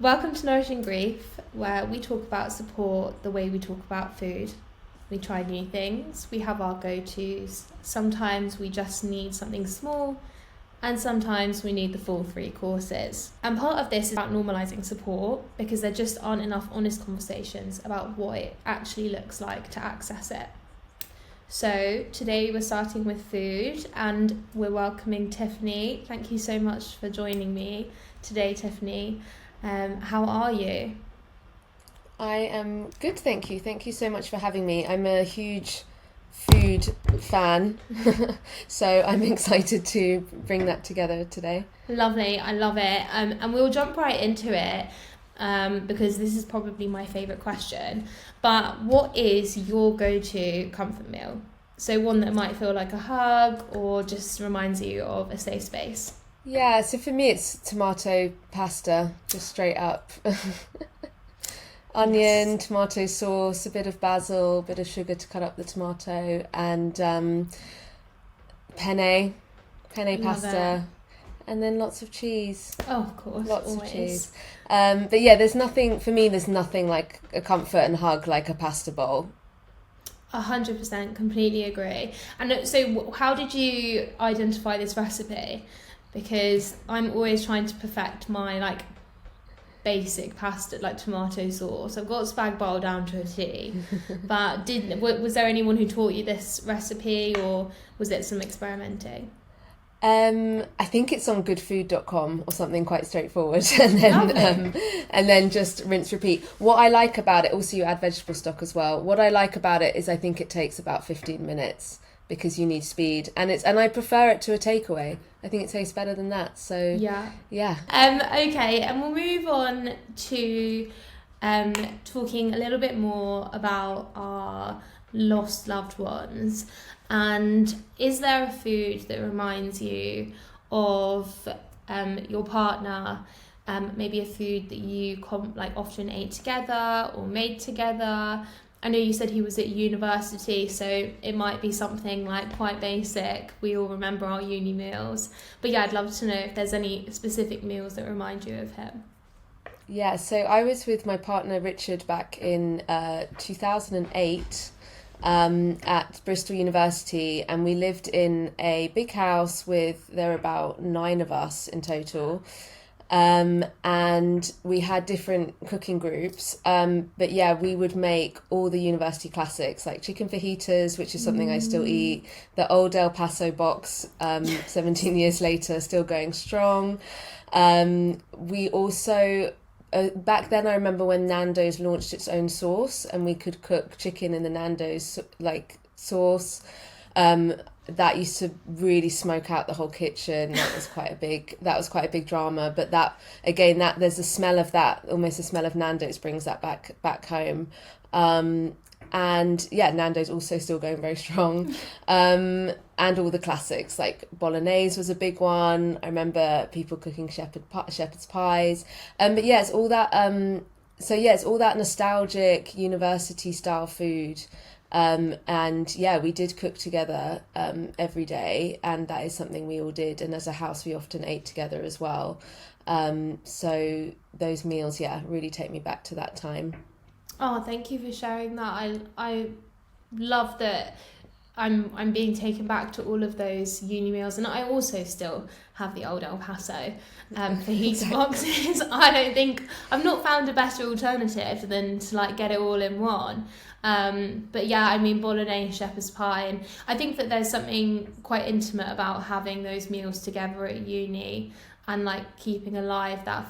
Welcome to Nourishing Grief, where we talk about support the way we talk about food. We try new things, we have our go-tos. Sometimes we just need something small, and sometimes we need the full 3 courses. And part of this is about normalising support, because there just aren't enough honest conversations about what it actually looks like to access it. So today we're starting with food, and we're welcoming Tiffany. Thank you so much for joining me today, Tiffany. How are you? I am good, thank you. Thank you so much for having me. I'm a huge food fan, so I'm excited to bring that together today. Lovely, I love it. And we'll jump right into it because this is probably my favourite question. But what is your go-to comfort meal? So one that might feel like a hug or just reminds you of a safe space. Yeah, so for me it's tomato pasta, just straight up. Onion, Yes. tomato sauce, a bit of basil, a bit of sugar to cut up the tomato, and penne Love pasta, it. and then lots of cheese. Oh, of course, Lots always. of cheese. But yeah, there's nothing like a comfort and hug like a pasta bowl. 100%, completely agree. And so how did you identify this recipe? Because I'm always trying to perfect my basic pasta, like tomato sauce. I've got spag bol down to a T. But was there anyone who taught you this recipe, or was it some experimenting? I think it's on goodfood.com or something quite straightforward, and then just rinse repeat. What I like about it, also you add vegetable stock as well. What I like about it is I think it takes about 15 minutes because you need speed, and I prefer it to a takeaway. I think it tastes better than that. So Yeah. yeah. Okay, and we'll move on to talking a little bit more about our lost loved ones. And is there a food that reminds you of your partner? Maybe a food that you often ate together or made together. I know you said he was at university, so it might be something quite basic. We all remember our uni meals. But yeah, I'd love to know if there's any specific meals that remind you of him. Yeah, so I was with my partner Richard back in 2008 at Bristol University, and we lived in a big house there were about 9 of us in total. And we had different cooking groups, but yeah, we would make all the university classics like chicken fajitas, which is something I still eat, the old El Paso box, 17 years later, still going strong. We also back then I remember when Nando's launched its own sauce, and we could cook chicken in the Nando's sauce. That used to really smoke out the whole kitchen. That was quite a big drama. But there's a smell of that, almost a smell of Nando's brings that back home. And yeah, Nando's also still going very strong. And all the classics like bolognese was a big one. I remember people cooking shepherd's pies. But yeah, it's all that. It's all that nostalgic university style food. And yeah, we did cook together every day, and that is something we all did. And as a house, we often ate together as well. So those meals, yeah, really take me back to that time. Oh, thank you for sharing that. I love that I'm being taken back to all of those uni meals, and I also still have the old El Paso fajita boxes. I've not found a better alternative than to get it all in one. But yeah, I mean, bolognese, shepherd's pie, and I think that there's something quite intimate about having those meals together at uni and keeping alive those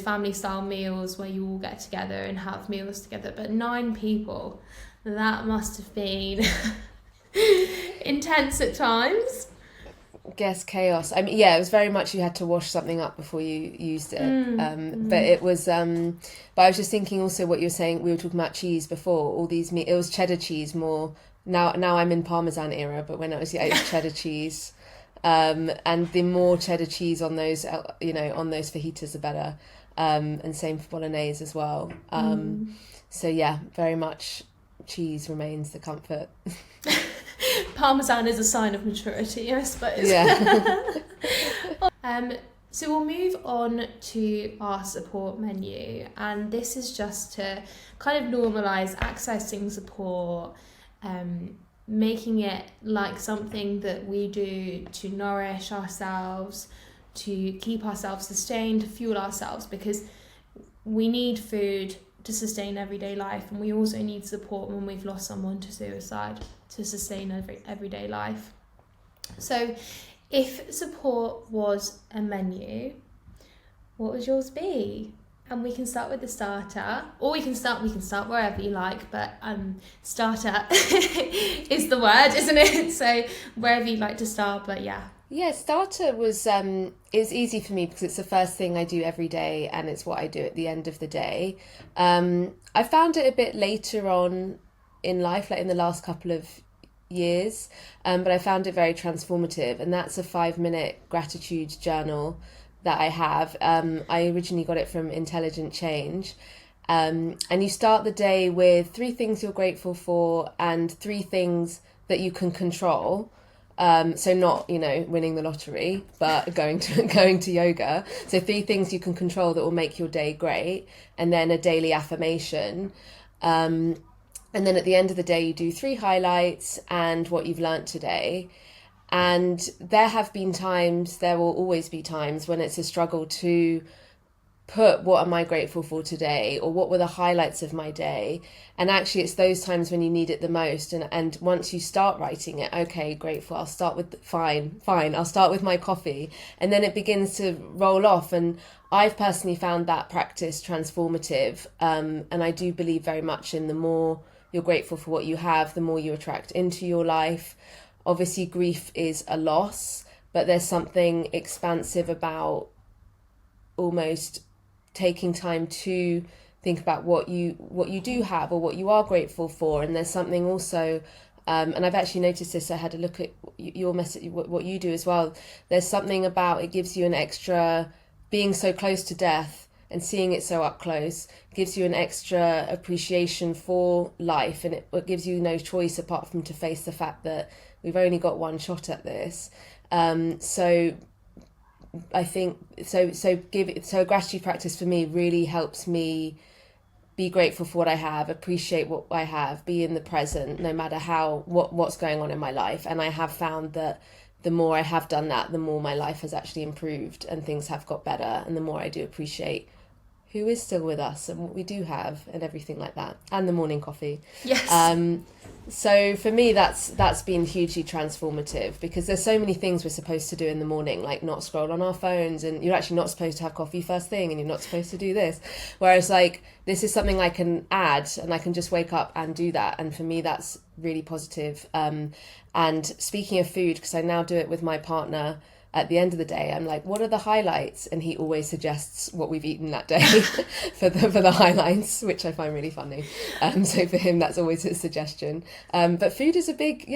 family style meals where you all get together and have meals together. But 9 people, that must have been intense at times. Guess chaos. I mean, yeah, it was very much you had to wash something up before you used it. But it was. But I was just thinking also what you were saying. We were talking about cheese before. All these it was cheddar cheese more. Now I'm in Parmesan era, but when I was it was cheddar cheese. And the more cheddar cheese on those, on those fajitas, the better. And same for bolognese as well. So yeah, very much cheese remains the comfort. Parmesan is a sign of maturity, I suppose. Yeah. So we'll move on to our support menu, and this is just to kind of normalise accessing support, making it like something that we do to nourish ourselves, to keep ourselves sustained, to fuel ourselves, because we need food to sustain everyday life, and we also need support when we've lost someone to suicide to sustain everyday life. So if support was a menu, what would yours be? And we can start with the starter, or we can start wherever you like, but starter is the word, isn't it? So wherever you'd like to start, but yeah. Yeah, starter was is easy for me because it's the first thing I do every day, and it's what I do at the end of the day. I found it a bit later on in life, like in the last couple of years, but I found it very transformative, and that's a 5-minute gratitude journal that I have. I originally got it from Intelligent Change, and you start the day with 3 things you're grateful for and 3 things that you can control. So not, winning the lottery, but going to yoga. So 3 things you can control that will make your day great, and then a daily affirmation. And then at the end of the day, you do 3 highlights and what you've learnt today. And there will always be times when it's a struggle to put what am I grateful for today, or what were the highlights of my day. And actually it's those times when you need it the most, and once you start writing it, okay, grateful, I'll start with fine, I'll start with my coffee, and then it begins to roll off. And I've personally found that practice transformative, and I do believe very much in the more you're grateful for what you have, the more you attract into your life. Obviously grief is a loss, but there's something expansive about almost taking time to think about what you do have, or what you are grateful for. And there's something also, and I've actually noticed this, I had a look at your message, what you do as well. There's something about it gives you an extra, being so close to death and seeing it so up close gives you an extra appreciation for life, and it gives you no choice apart from to face the fact that we've only got one shot at this. So I think so a gratitude practice for me really helps me be grateful for what I have, appreciate what I have, be in the present, no matter what's going on in my life. And I have found that the more I have done that, the more my life has actually improved and things have got better, and the more I do appreciate who is still with us and what we do have and everything like that, and the morning coffee. Yes. So for me, that's been hugely transformative, because there's so many things we're supposed to do in the morning, like not scroll on our phones, and you're actually not supposed to have coffee first thing, and you're not supposed to do this. Whereas like this is something I can add, and I can just wake up and do that. And for me, that's really positive. And speaking of food, because I now do it with my partner, at the end of the day, I'm like, what are the highlights? And he always suggests what we've eaten that day for the highlights, which I find really funny. So for him, that's always his suggestion. But food is a big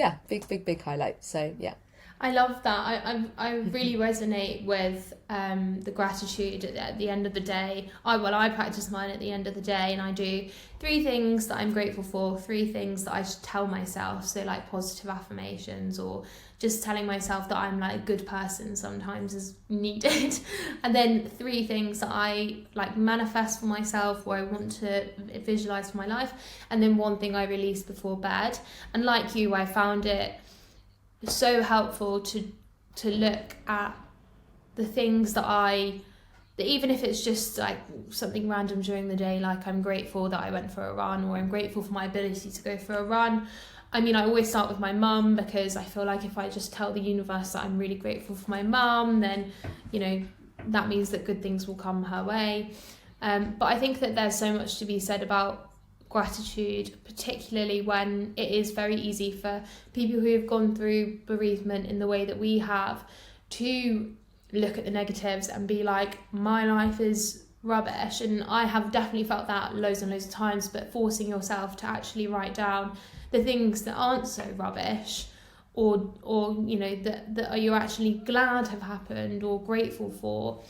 highlight. So yeah. I love that. I really resonate with the gratitude at the end of the day. I practice mine at the end of the day, and I do 3 things that I'm grateful for, 3 things that I should tell myself. So like positive affirmations, or just telling myself that I'm like a good person sometimes is needed. And then 3 things that I like manifest for myself, or I want to visualize for my life. And then 1 thing I release before bed. And like you, I found it so helpful to look at the things that even if it's just like something random during the day, like I'm grateful that I went for a run, or I'm grateful for my ability to go for a run. I mean, I always start with my mum, because I feel like if I just tell the universe that I'm really grateful for my mum, then, that means that good things will come her way. But I think that there's so much to be said about gratitude, particularly when it is very easy for people who have gone through bereavement in the way that we have to look at the negatives and be like, my life is rubbish. And I have definitely felt that loads and loads of times, but forcing yourself to actually write down the things that aren't so rubbish, or that you're actually glad have happened or grateful for,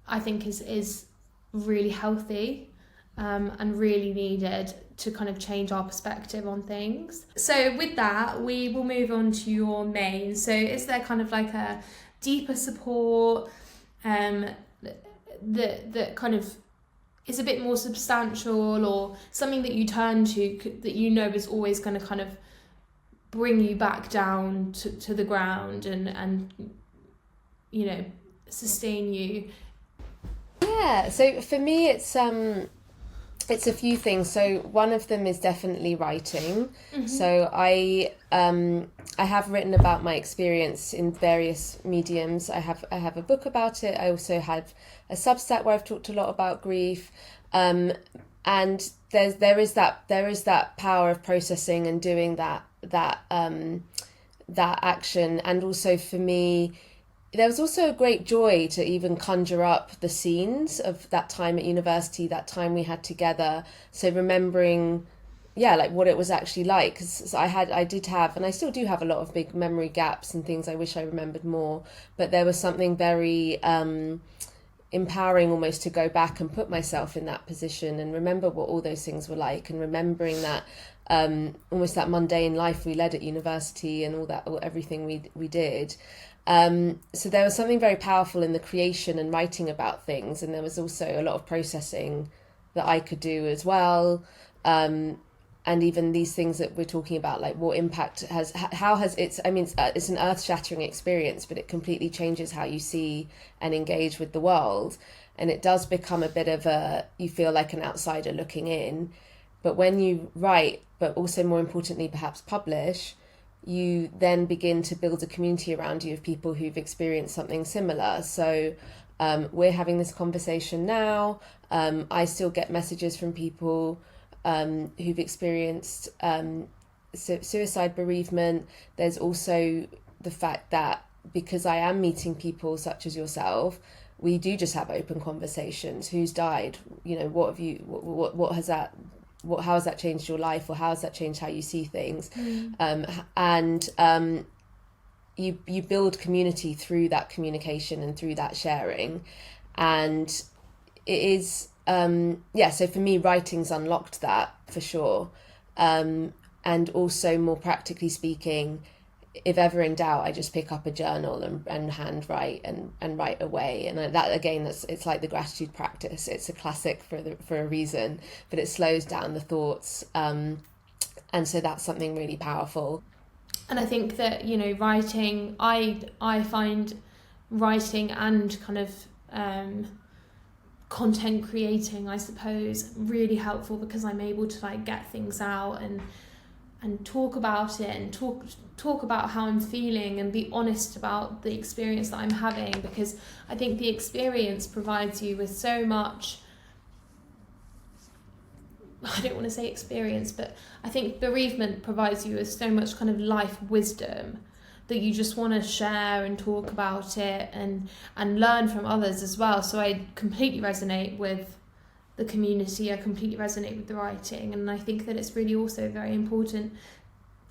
I think is really healthy, and really needed to kind of change our perspective on things. So with that, we will move on to your main. So is there kind of like a deeper support, that kind of is a bit more substantial, or something that you turn to that you know is always going to kind of bring you back down to the ground and you know, sustain you? Yeah, so for me it's a few things. So one of them is definitely writing. Mm-hmm. So I have written about my experience in various mediums. I have a book about it. I also have a Substack where I've talked a lot about grief. And there is that power of processing and doing that action. And also for me, there was also a great joy to even conjure up the scenes of that time at university, that time we had together. So remembering, like what it was actually like, because I did have, and I still do have, a lot of big memory gaps and things I wish I remembered more. But there was something very empowering almost to go back and put myself in that position and remember what all those things were like, and remembering that almost that mundane life we led at university and everything we did. So there was something very powerful in the creation and writing about things, and there was also a lot of processing that I could do as well. And even these things that we're talking about, like what impact it's an earth-shattering experience, but it completely changes how you see and engage with the world. And it does become a bit of you feel like an outsider looking in. But when you write, but also more importantly, perhaps publish, you then begin to build a community around you of people who've experienced something similar. So we're having this conversation now. I still get messages from people who've experienced suicide, bereavement. There's also the fact that because I am meeting people such as yourself, we do just have open conversations. Who's died? You know, what have you? What has that? How has that changed your life, or how has that changed how you see things? You build community through that communication and through that sharing, and it is so for me, writing's unlocked that for sure. And also, more practically speaking, if ever in doubt, I just pick up a journal and handwrite and write away. And that, again, it's like the gratitude practice. It's a classic for a reason, but it slows down the thoughts. And so that's something really powerful. And I think that, you know, writing, I find writing and kind of content creating, I suppose, really helpful, because I'm able to like get things out and talk about it, and talk about how I'm feeling, and be honest about the experience that I'm having, because I think the experience provides you with so much. I don't want to say experience, but I think bereavement provides you with so much kind of life wisdom that you just want to share and talk about it and learn from others as well. So I completely resonate with the community. I completely resonate with the writing, and I think that it's really also very important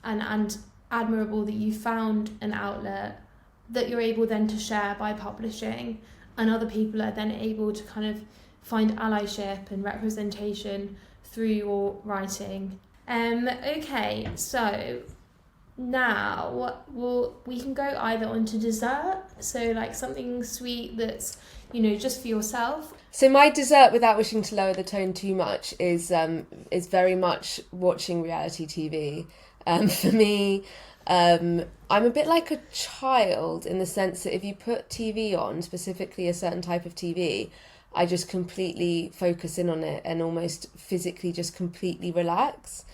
and admirable that you found an outlet that you're able then to share by publishing, and other people are then able to kind of find allyship and representation through your writing. Okay, so now we can go either onto dessert, so like something sweet that's, you know, just for yourself. So my dessert, without wishing to lower the tone too much, is very much watching reality TV. For me, I'm a bit like a child in the sense that if you put TV on, specifically a certain type of TV, I just completely focus in on it and almost physically just completely relax.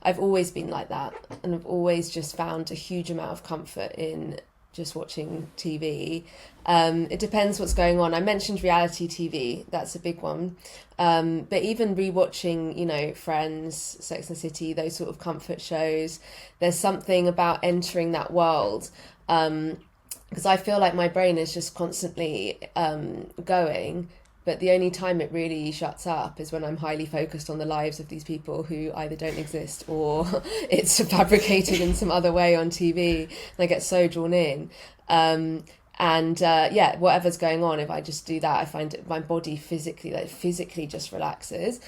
I've always been like that, and I've always just found a huge amount of comfort in just watching TV. It depends what's going on. I mentioned reality TV, that's a big one. But even rewatching, you know, Friends, Sex and the City, those sort of comfort shows, there's something about entering that world. Because I feel like my brain is just constantly going, but the only time it really shuts up is when I'm highly focused on the lives of these people who either don't exist or it's fabricated in some other way on TV, and I get so drawn in. Whatever's going on, if I just do that, I find my body physically just relaxes,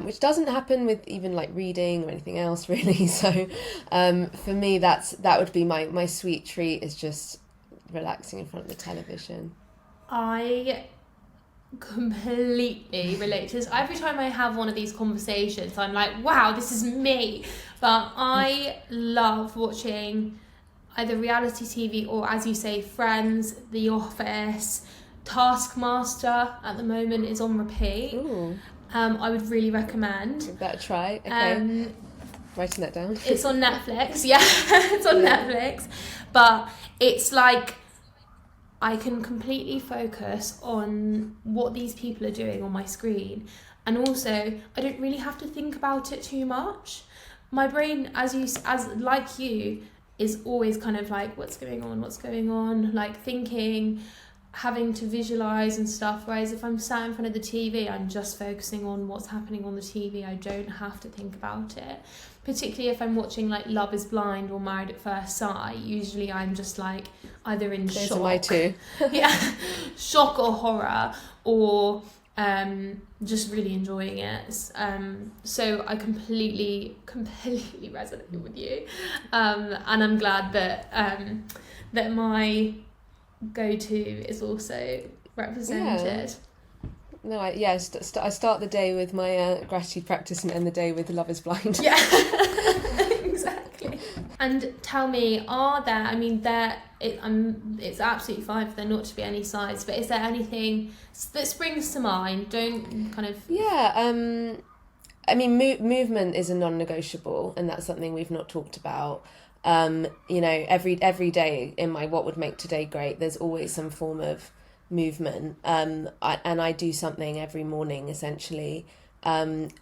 which doesn't happen with even like reading or anything else really. So for me, that would be my sweet treat, is just relaxing in front of the television. I completely relate to this. Every time I have one of these conversations, I'm like, wow, this is me. But I love watching either reality TV or, as you say, Friends, The Office. Taskmaster at the moment is on repeat. Ooh. I would really recommend. Give that a try. Okay. Writing that down. It's on Netflix. Yeah, it's on Netflix. But it's like I can completely focus on what these people are doing on my screen, and also I don't really have to think about it too much. My brain, as like you, is always kind of like, what's going on, like thinking, having to visualize and stuff. Whereas if I'm sat in front of the TV, I'm just focusing on what's happening on the TV. I don't have to think about it. Particularly if I'm watching like Love is Blind or Married at First Sight, usually I'm just like either in shock. Those are my two. Yeah, shock or horror, or just really enjoying it. So I completely resonate with you, and I'm glad that my go-to is also represented. No, I start the day with my gratitude practice and end the day with Love is Blind. Yeah, exactly. And tell me, it's absolutely fine for there not to be any sides, but is there anything that springs to mind? Don't kind of... Yeah, I mean, movement is a non-negotiable, and that's something we've not talked about. Every day in my what would make today great, there's always some form of movement, I do something every morning essentially, and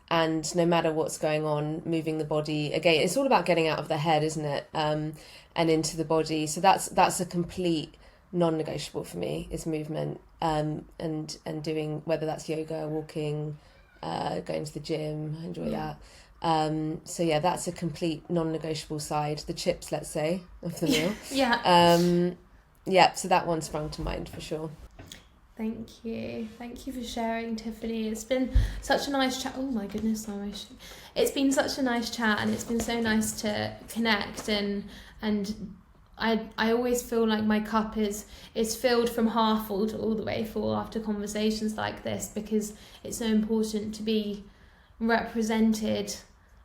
no matter what's going on, moving the body, again, it's all about getting out of the head, isn't it, and into the body. So that's a complete non-negotiable for me, is movement, and doing, whether that's yoga, walking, going to the gym. I enjoy that. So yeah, that's a complete non-negotiable side. The chips, let's say, of the meal. So that one sprung to mind for sure. Thank you for sharing, Tiffany. It's been such a nice chat. Oh my goodness, it's been such a nice chat, and it's been so nice to connect, and I always feel like my cup is filled from half full to all the way full after conversations like this, because it's so important to be represented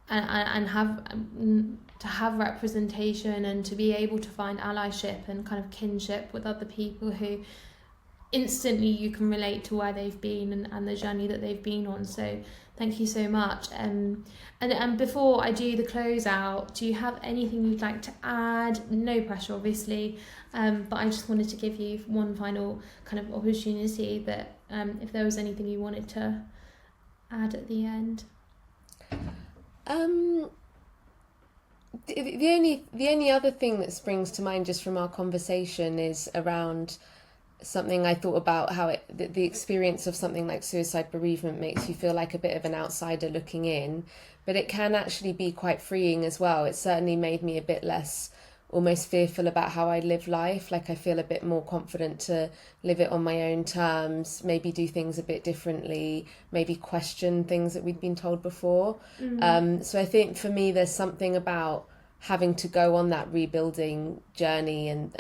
and have representation, and to be able to find allyship and kind of kinship with other people who instantly you can relate to where they've been and the journey that they've been on. So thank you so much. And before I do the close out, do you have anything you'd like to add? No pressure, obviously, but I just wanted to give you one final kind of opportunity, that if there was anything you wanted to add at the end. The only other thing that springs to mind just from our conversation is around something I thought about, how the experience of something like suicide bereavement makes you feel like a bit of an outsider looking in, but it can actually be quite freeing as well. It certainly made me a bit less almost fearful about how I live life. Like, I feel a bit more confident to live it on my own terms, maybe do things a bit differently, maybe question things that we'd been told before. So I think for me, there's something about having to go on that rebuilding journey and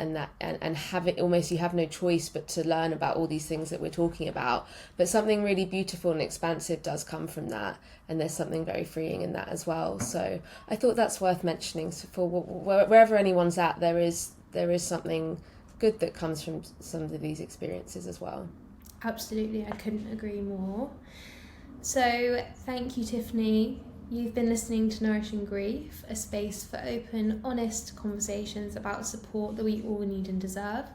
have it almost, you have no choice but to learn about all these things that we're talking about, but something really beautiful and expansive does come from that, and there's something very freeing in that as well. So I thought that's worth mentioning. So for wherever anyone's at, there is something good that comes from some of these experiences as well. Absolutely, I couldn't agree more. So thank you, Tiffany. You've been listening to Nourishing Grief, a space for open, honest conversations about support that we all need and deserve.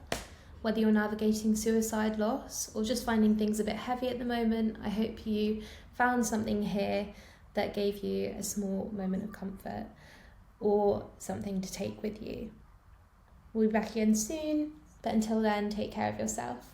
Whether you're navigating suicide, loss, or just finding things a bit heavy at the moment, I hope you found something here that gave you a small moment of comfort or something to take with you. We'll be back again soon, but until then, take care of yourself.